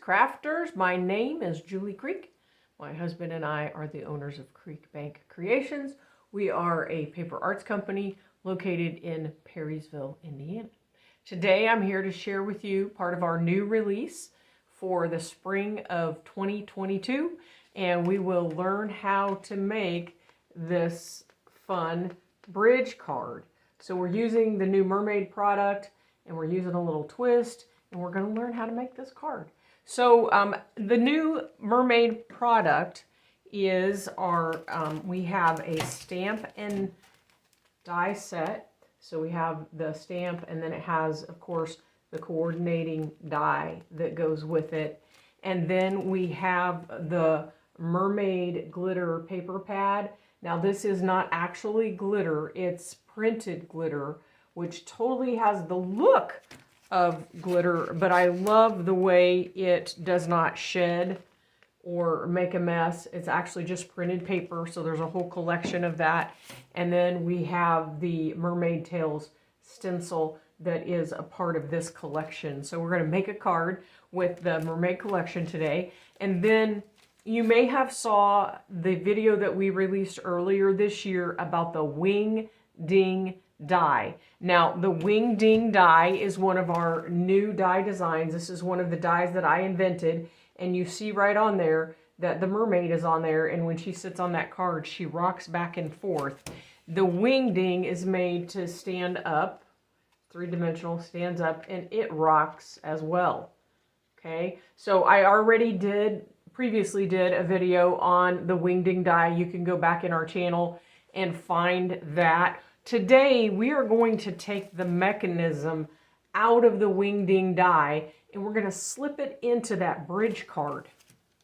crafters. My name is Julie Creek. My husband and I are the owners of Creek Bank Creations. We are a paper arts company located in Perrysville, Indiana. Today I'm here to share with you part of our new release for the spring of 2022, and we will learn how to make this fun bridge card. So we're using the new Mermaid product, and we're using a little twist, and we're going to learn how to make this card. So the new Mermaid product is our, we have a stamp and die set. So we have the stamp, and then it has, of course, the coordinating die that goes with it. And then we have the Mermaid glitter paper pad. Now this is not actually glitter, it's printed glitter, which totally has the look of glitter, but I love the way it does not shed or make a mess. It's actually just printed paper, so there's a whole collection of that. And then we have the Mermaid Tails stencil that is a part of this collection. So we're going to make a card with the Mermaid collection today. And then you may have saw the video that we released earlier this year about the Wing Ding die. Now, the Wing Ding die is one of our new die designs. This is one of the dies that I invented, and you see right on there that the mermaid is on there, and when she sits on that card, she rocks back and forth. The Wing Ding is made to stand up, three-dimensional, stands up, and it rocks as well. Okay, so I already previously did a video on the Wing Ding die. You can go back in our channel and find that. Today, we are going to take the mechanism out of the Wing Ding die, and we're going to slip it into that bridge card,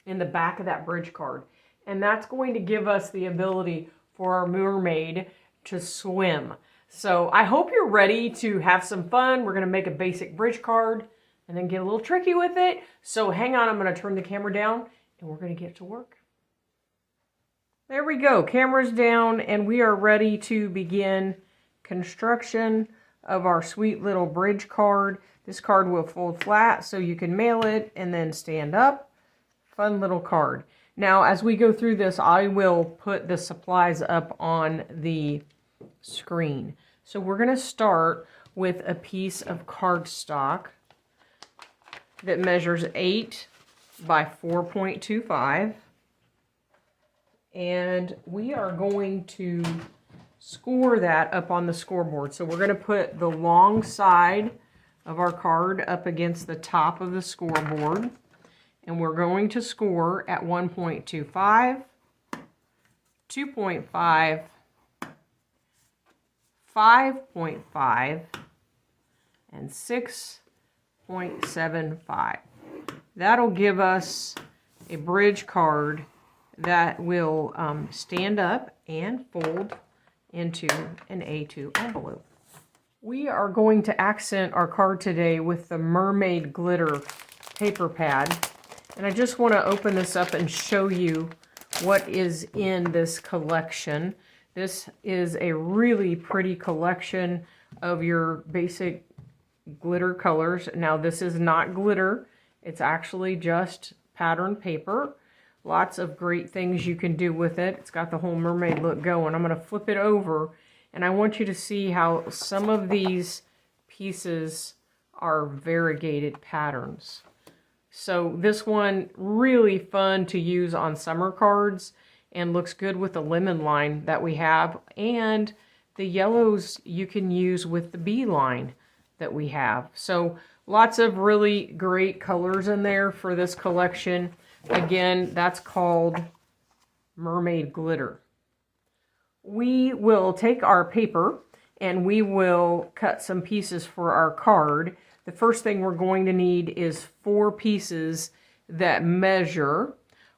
in the back of that bridge card. And that's going to give us the ability for our mermaid to swim. So I hope you're ready to have some fun. We're going to make a basic bridge card and then get a little tricky with it. So hang on, I'm going to turn the camera down and we're going to get to work. There we go, camera's down, and we are ready to begin construction of our sweet little bridge card. This card will fold flat so you can mail it and then stand up. Fun little card. Now, as we go through this, I will put the supplies up on the screen. So we're going to start with a piece of cardstock that measures 8 by 4.25. And we are going to score that up on the scoreboard. So we're going to put the long side of our card up against the top of the scoreboard. And we're going to score at 1.25, 2.5, 5.5, and 6.75. That'll give us a bridge card that will stand up and fold into an A2 envelope. We are going to accent our card today with the Mermaid glitter paper pad. And I just want to open this up and show you what is in this collection. This is a really pretty collection of your basic glitter colors. Now this is not glitter, it's actually just pattern paper. Lots of great things you can do with it. It's got the whole mermaid look going. I'm going to flip it over, and I want you to see how some of these pieces are variegated patterns. So this one, really fun to use on summer cards and looks good with the lemon line that we have. And the yellows you can use with the bee line that we have. So lots of really great colors in there for this collection. Again, that's called Mermaid glitter. We will take our paper and we will cut some pieces for our card. The first thing we're going to need is 4 pieces that measure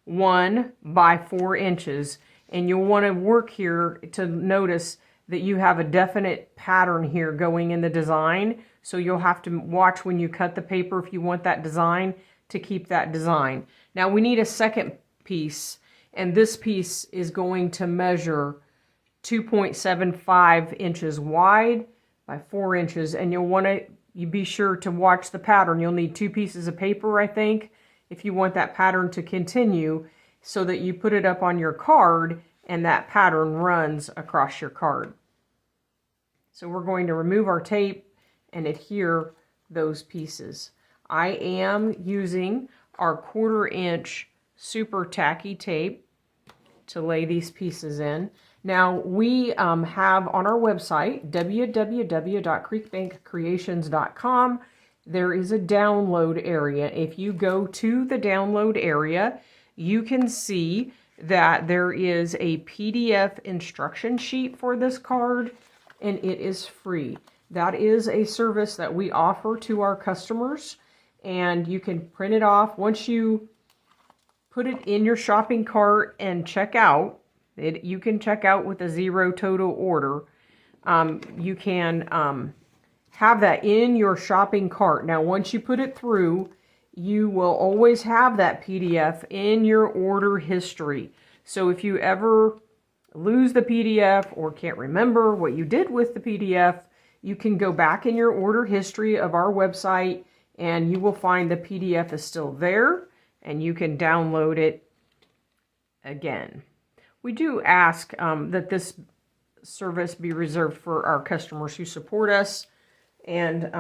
1 by 4 inches. And you'll want to work here to notice that you have a definite pattern here going in the design. So you'll have to watch when you cut the paper if you want that design to keep that design. Now we need a second piece, and this piece is going to measure 2.75 inches wide by 4 inches, and you'll want to be sure to watch the pattern. You'll need 2 pieces of paper, I think, if you want that pattern to continue, so that you put it up on your card and that pattern runs across your card. So we're going to remove our tape and adhere those pieces. I am using our 1/4 inch super tacky tape to lay these pieces in. Now we have on our website, www.creekbankcreations.com, there is a download area. If you go to the download area, you can see that there is a PDF instruction sheet for this card, and it is free. That is a service that we offer to our customers, and you can print it off. Once you put it in your shopping cart and check out, you can check out with a 0 total order. You can have that in your shopping cart. Now, once you put it through, you will always have that PDF in your order history. So if you ever lose the PDF or can't remember what you did with the PDF, you can go back in your order history of our website and you will find the PDF is still there and you can download it again. We do ask that this service be reserved for our customers who support us, and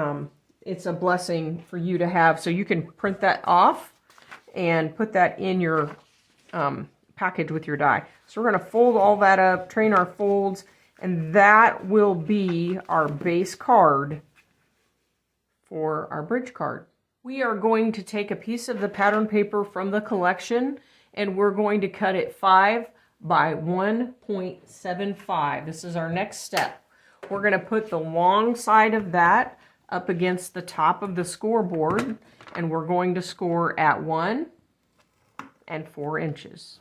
it's a blessing for you to have. So you can print that off and put that in your package with your die. So we're going to fold all that up, train our folds, and that will be our base card for our bridge card. We are going to take a piece of the pattern paper from the collection and we're going to cut it 5 by 1.75. This is our next step. We're going to put the long side of that up against the top of the scoreboard, and we're going to score at 1 and 4 inches.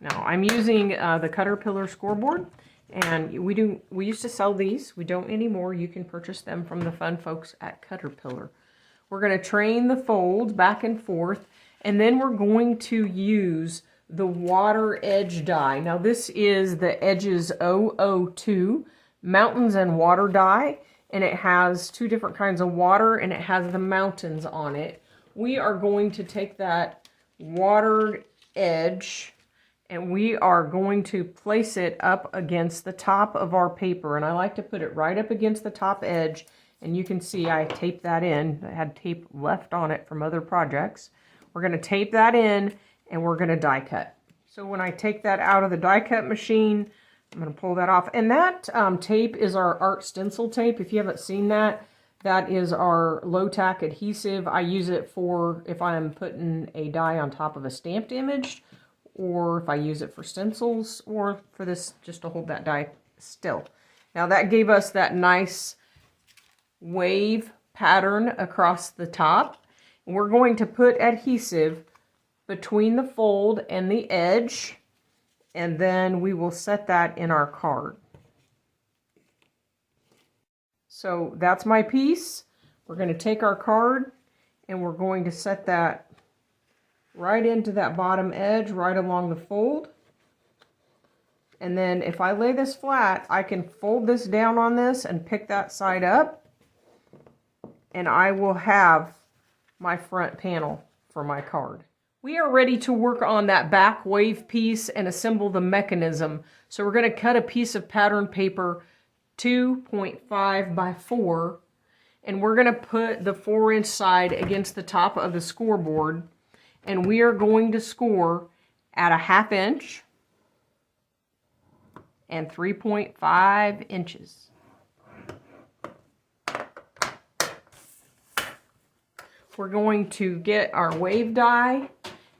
Now I'm using the Caterpillar scoreboard, and we used to sell these. We don't anymore. You can purchase them from the fun folks at Caterpillar. We're going to train the folds back and forth, and then we're going to use the water edge die. Now this is the Edges 002 Mountains and Water die, and it has 2 different kinds of water and it has the mountains on it. We are going to take that watered edge and we are going to place it up against the top of our paper, and I like to put it right up against the top edge, and you can see I taped that in. I had tape left on it from other projects. We're going to tape that in and we're going to die cut. So when I take that out of the die cut machine, I'm going to pull that off. And that tape is our art stencil tape. If you haven't seen that, that is our low tack adhesive. I use it for if I'm putting a die on top of a stamped image, or if I use it for stencils, or for this just to hold that die still. Now that gave us that nice wave pattern across the top. We're going to put adhesive between the fold and the edge, and then we will set that in our card. So that's my piece. We're going to take our card and we're going to set that right into that bottom edge, right along the fold. And then if I lay this flat, I can fold this down on this and pick that side up, and I will have my front panel for my card. We are ready to work on that back wave piece and assemble the mechanism. So we're going to cut a piece of pattern paper 2.5 by 4, and we're going to put the 4-inch side against the top of the scoreboard, and we are going to score at a 1/2 inch and 3.5 inches. We're going to get our wave die,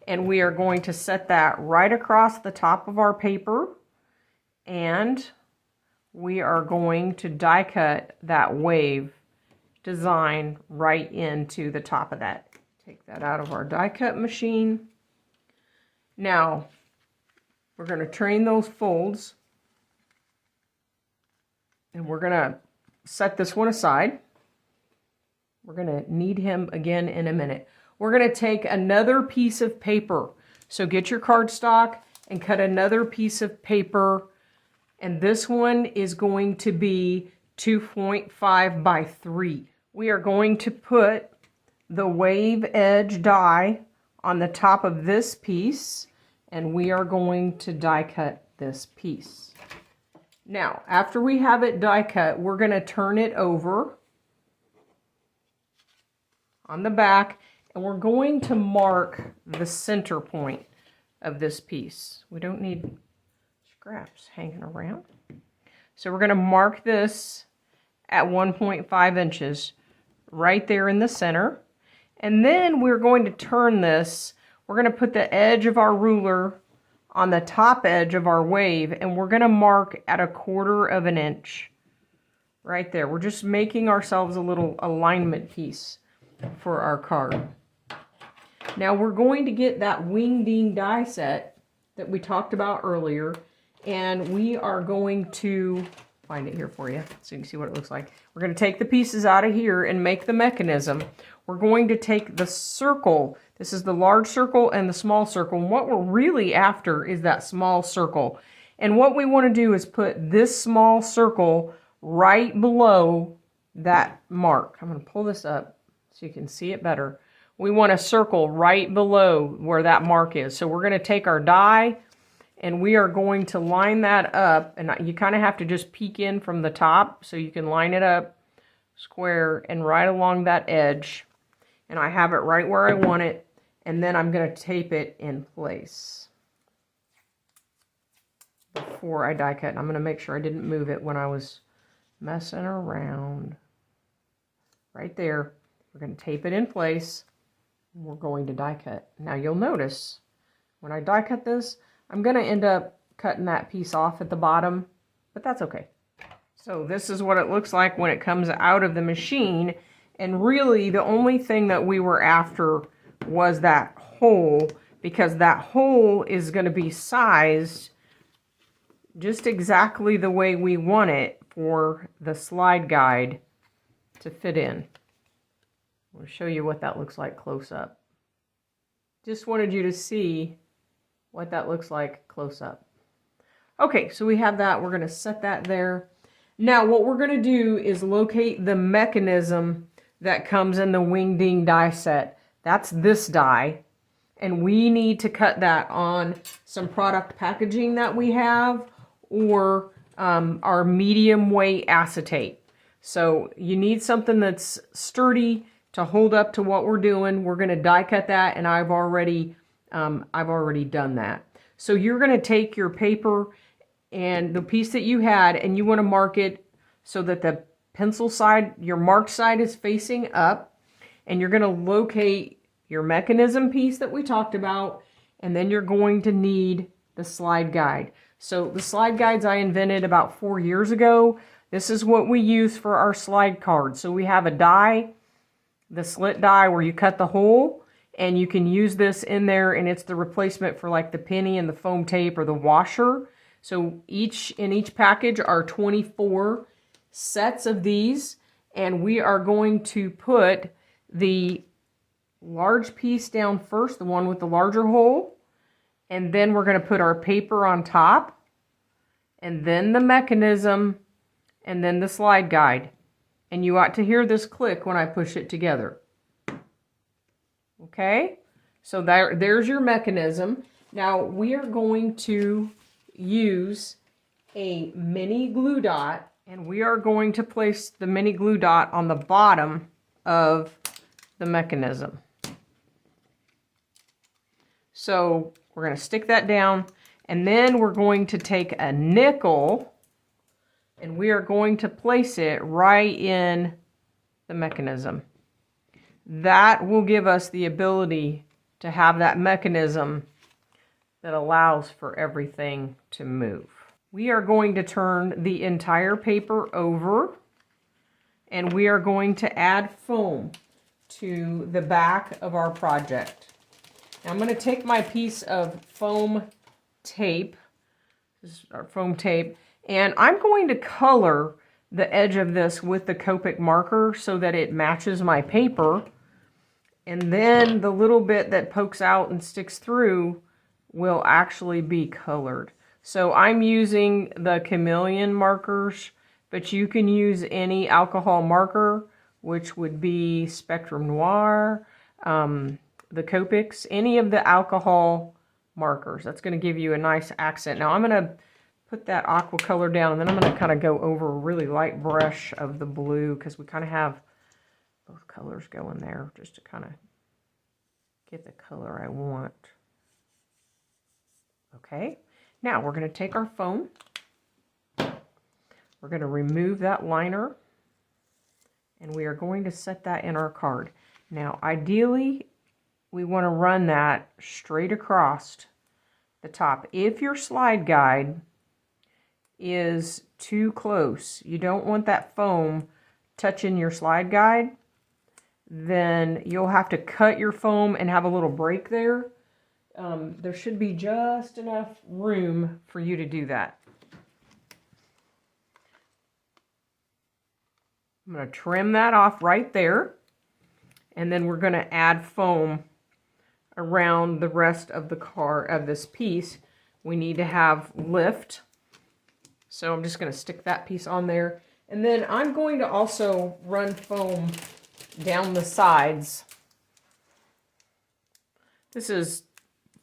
and we are going to set that right across the top of our paper, and we are going to die cut that wave design right into the top of that. Take that out of our die cut machine. Now we're going to train those folds, and we're going to set this one aside. We're going to need him again in a minute. We're going to take another piece of paper. So get your cardstock and cut another piece of paper. And this one is going to be 2.5 by 3. We are going to put the wave edge die on the top of this piece, and we are going to die cut this piece. Now, after we have it die cut, we're going to turn it over on the back, and we're going to mark the center point of this piece. We don't need scraps hanging around. So we're going to mark this at 1.5 inches right there in the center. And then we're going to turn this. We're going to put the edge of our ruler on the top edge of our wave, and we're going to mark at 1/4 inch right there. We're just making ourselves a little alignment piece for our card. Now we're going to get that wingding die set that we talked about earlier, and we are going to find it here for you so you can see what it looks like. We're going to take the pieces out of here and make the mechanism. We're going to take the circle. This is the large circle and the small circle. And what we're really after is that small circle. And what we want to do is put this small circle right below that mark. I'm going to pull this up so you can see it better. We want a circle right below where that mark is. So we're going to take our die and we are going to line that up. And you kind of have to just peek in from the top so you can line it up square and right along that edge. And I have it right where I want it. And then I'm going to tape it in place before I die cut. And I'm going to make sure I didn't move it when I was messing around. Right there. We're going to tape it in place. And we're going to die cut. Now you'll notice when I die cut this, I'm going to end up cutting that piece off at the bottom, but that's okay. So this is what it looks like when it comes out of the machine. And really the only thing that we were after was that hole, because that hole is going to be sized just exactly the way we want it for the slide guide to fit in. I'll show you what that looks like close up. Just wanted you to see what that looks like close up. Okay, so we have that. We're going to set that there. Now what we're going to do is locate the mechanism that comes in the wingding die set. That's this die. And we need to cut that on some product packaging that we have, or our medium weight acetate. So you need something that's sturdy to hold up to what we're doing. We're going to die cut that, and I've already done that. So you're going to take your paper and the piece that you had, and you want to mark it so that the pencil side, your marked side, is facing up. And you're going to locate your mechanism piece that we talked about, and then you're going to need the slide guide. So the slide guides I invented about 4 years ago. This is what we use for our slide cards. So we have a die, the slit die where you cut the hole, and you can use this in there, and it's the replacement for like the penny and the foam tape or the washer. So in each package are 24 sets of these, and we are going to put the large piece down first, the one with the larger hole, and then we're going to put our paper on top, and then the mechanism, and then the slide guide. And you ought to hear this click when I push it together. Okay, so there's your mechanism. Now we are going to use a mini glue dot, and we are going to place the mini glue dot on the bottom of the mechanism. So we're going to stick that down, and then we're going to take a nickel, and we are going to place it right in the mechanism. That will give us the ability to have that mechanism that allows for everything to move. We are going to turn the entire paper over, and we are going to add foam to the back of our project. Now I'm going to take my piece of foam tape, this is our foam tape, and I'm going to color the edge of this with the Copic marker so that it matches my paper. And then the little bit that pokes out and sticks through will actually be colored. So I'm using the chameleon markers, but you can use any alcohol marker which would be Spectrum Noir, the Copics, any of the alcohol markers. That's going to give you a nice accent. Now I'm going to put that aqua color down, and then I'm going to kind of go over a really light brush of the blue, because we kind of have both colors going there, just to kind of get the color I want. Okay, now we're going to take our foam. We're going to remove that liner, and we are going to set that in our card. Now, ideally, we want to run that straight across the top. If your slide guide is too close, you don't want that foam touching your slide guide, then you'll have to cut your foam and have a little break there. There should be just enough room for you to do that. I'm going to trim that off right there, and then we're going to add foam around the rest of the card of this piece. We need to have lift, so I'm just going to stick that piece on there, and then I'm going to also run foam down the sides. This is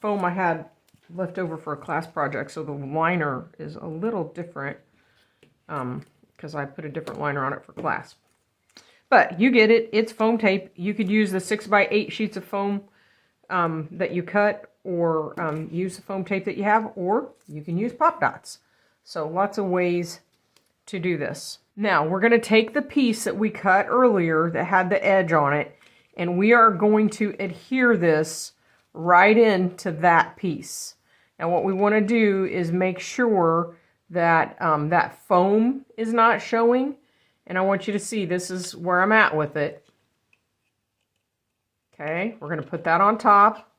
foam I had left over for a class project, so the liner is a little different because I put a different liner on it for class. But you get it. It's foam tape. You could use the 6x8 sheets of foam that you cut, or use the foam tape that you have, or you can use pop dots. So lots of ways to do this. Now we're going to take the piece that we cut earlier that had the edge on it, and we are going to adhere this right into that piece. Now what we want to do is make sure that that foam is not showing, and I want you to see this is where I'm at with it. Okay, we're going to put that on top.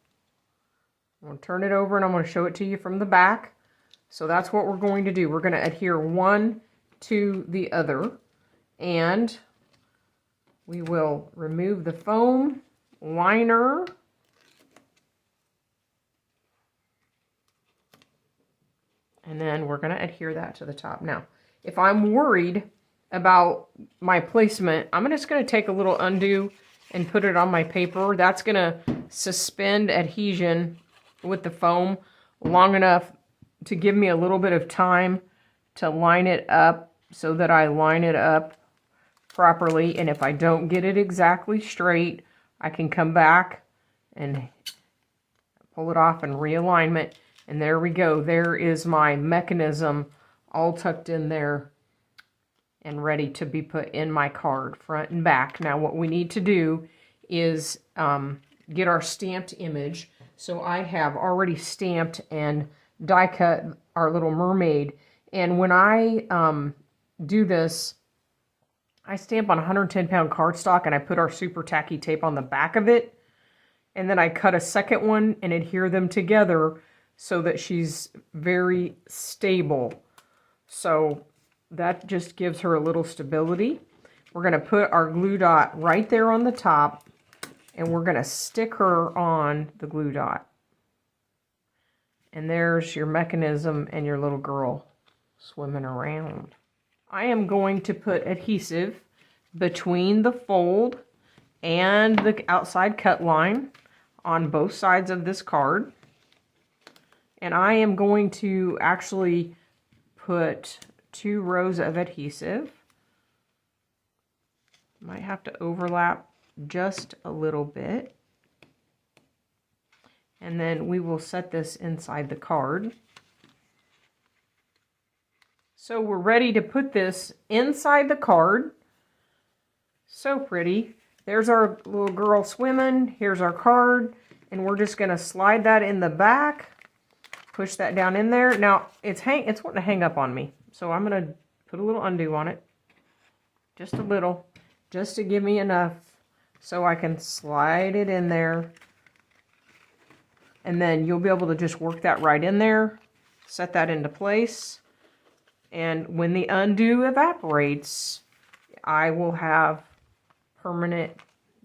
I'm going to turn it over, and I'm going to show it to you from the back. So that's what we're going to do. We're going to adhere one to the other, and we will remove the foam liner. And then we're going to adhere that to the top. Now, if I'm worried about my placement, I'm just going to take a little Undu and put it on my paper. That's going to suspend adhesion with the foam long enough to give me a little bit of time to line it up so that I line it up properly. And if I don't get it exactly straight, I can come back and pull it off in realignment. And there we go. There is my mechanism all tucked in there and ready to be put in my card, front and back. Now what we need to do is get our stamped image. So I have already stamped and die cut our little mermaid. And when I do this, I stamp on 110-pound cardstock, and I put our super tacky tape on the back of it. And then I cut a second one and adhere them together so that she's very stable. So that just gives her a little stability. We're going to put our glue dot right there on the top, and we're going to stick her on the glue dot. And there's your mechanism and your little girl swimming around. I am going to put adhesive between the fold and the outside cut line on both sides of this card. And I am going to actually put 2 rows of adhesive. Might have to overlap just a little bit. And then we will set this inside the card. So we're ready to put this inside the card. So pretty. There's our little girl swimming. Here's our card. And we're just going to slide that in the back. Push that down in there. Now, it's wanting to hang up on me. So I'm going to put a little Undu on it. Just a little. Just to give me enough so I can slide it in there. And then you'll be able to just work that right in there. Set that into place. And when the Undu evaporates, I will have permanent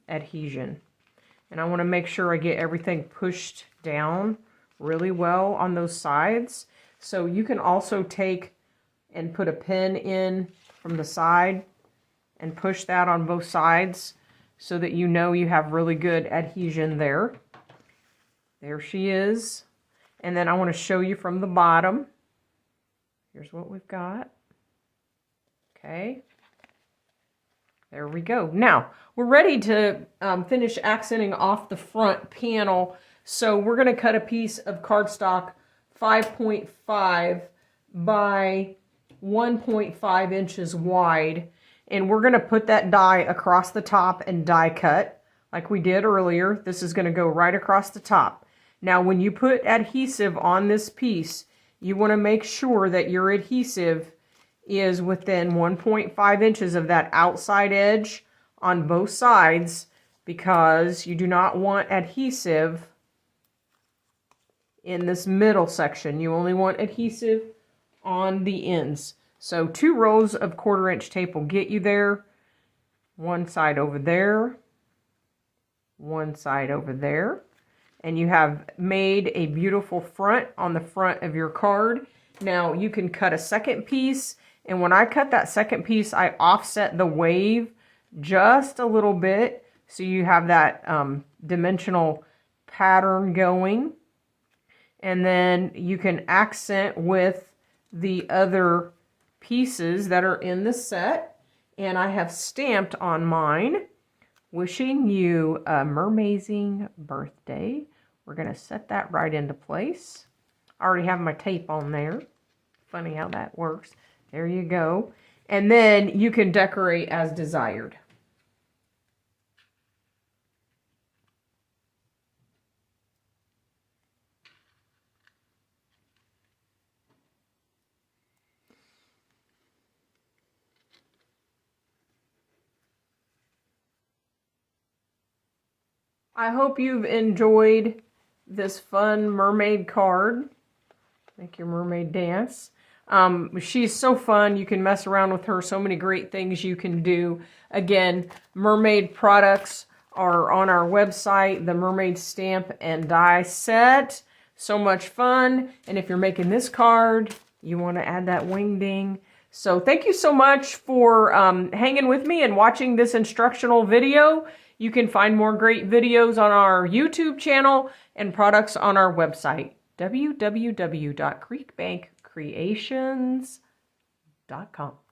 adhesion. And I want to make sure I get everything pushed down really well on those sides. So you can also take and put a pin in from the side and push that on both sides so that you know you have really good adhesion there. There she is. And then I want to show you from the bottom. Here's what we've got. Okay. There we go. Now, we're ready to finish accenting off the front panel. So we're going to cut a piece of cardstock 5.5 by 1.5 inches wide. And we're going to put that die across the top and die cut like we did earlier. This is going to go right across the top. Now, when you put adhesive on this piece, you want to make sure that your adhesive is within 1.5 inches of that outside edge on both sides, because you do not want adhesive in this middle section. You only want adhesive on the ends. So 2 rows of 1/4 inch tape will get you there. One side over there, one side over there. And you have made a beautiful front on the front of your card. Now you can cut a second piece, and when I cut that second piece, I offset the wave just a little bit so you have that dimensional pattern going. And then you can accent with the other pieces that are in the set. And I have stamped on mine, wishing you a mermazing birthday. We're going to set that right into place. I already have my tape on there. Funny how that works. There you go. And then you can decorate as desired. I hope you've enjoyed this fun mermaid card. Make your mermaid dance. She's so fun. You can mess around with her. So many great things you can do. Again, mermaid products are on our website. The mermaid stamp and die set. So much fun. And if you're making this card, you want to add that wing ding. So thank you so much for hanging with me and watching this instructional video. You can find more great videos on our YouTube channel and products on our website, www.creekbankcreations.com.